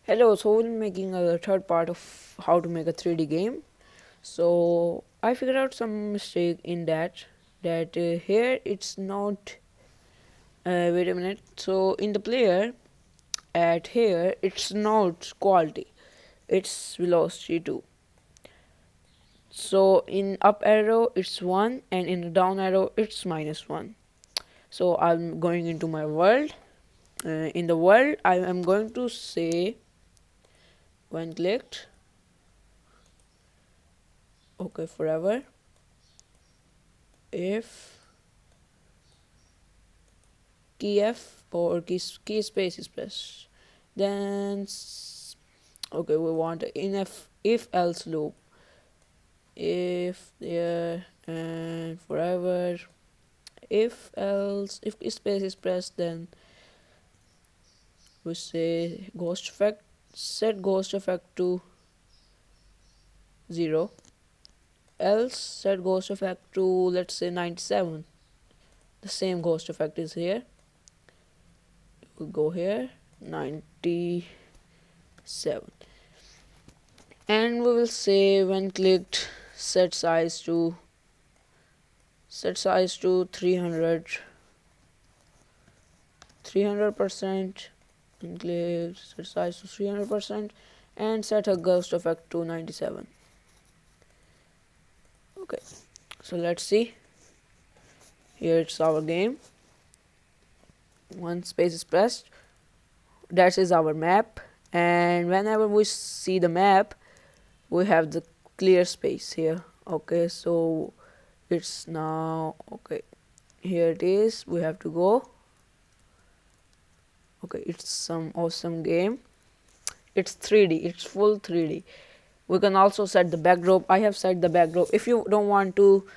Hello, so we're making a third part of how to make a 3D game. So I figured out some mistake in that here it's not. Wait a minute. So in the player at here it's not quality, it's velocity too. So in up arrow it's 1 and in the down arrow it's -1. So I'm going into my world. In the world I am going to say when clicked okay forever if key F or key space is pressed, then okay we want in if else loop, if there and forever, if else if space is pressed, then we say ghost effect, set ghost effect to 0, else set ghost effect to let's say 97. The same ghost effect is here. We go here 97, and we will say when clicked set size to 300%, and click set size to 300% and set a ghost effect to 97. Okay, so let's see. Here it's our game. One space is pressed, that is our map, and whenever we see the map we have the clear space here. Okay, so it's now okay, here it is, we have to go. Okay, it's some awesome game. It's 3D, it's full 3D. We can also set the backdrop. I have set the backdrop. If you don't want to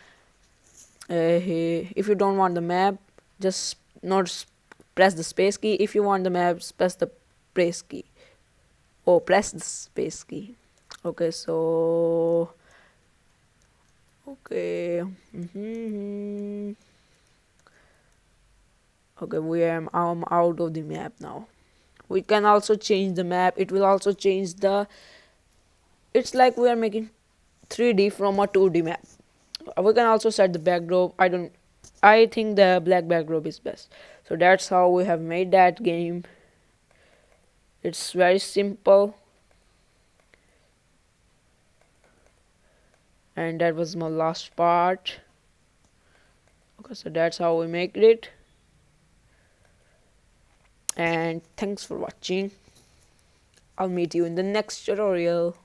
if you don't want the map, just not press the space key. If you want the map, press the press key or press the space key. Okay, so okay okay I'm out of the map now. We can also change the map. It will also change the, it's like we are making 3D from a 2D map. We can also set the backdrop. I think the black backdrop is best. So that's how we have made that game. It's very simple, and that was my last part. Okay, so that's how we make it, and thanks for watching. I'll meet you in the next tutorial.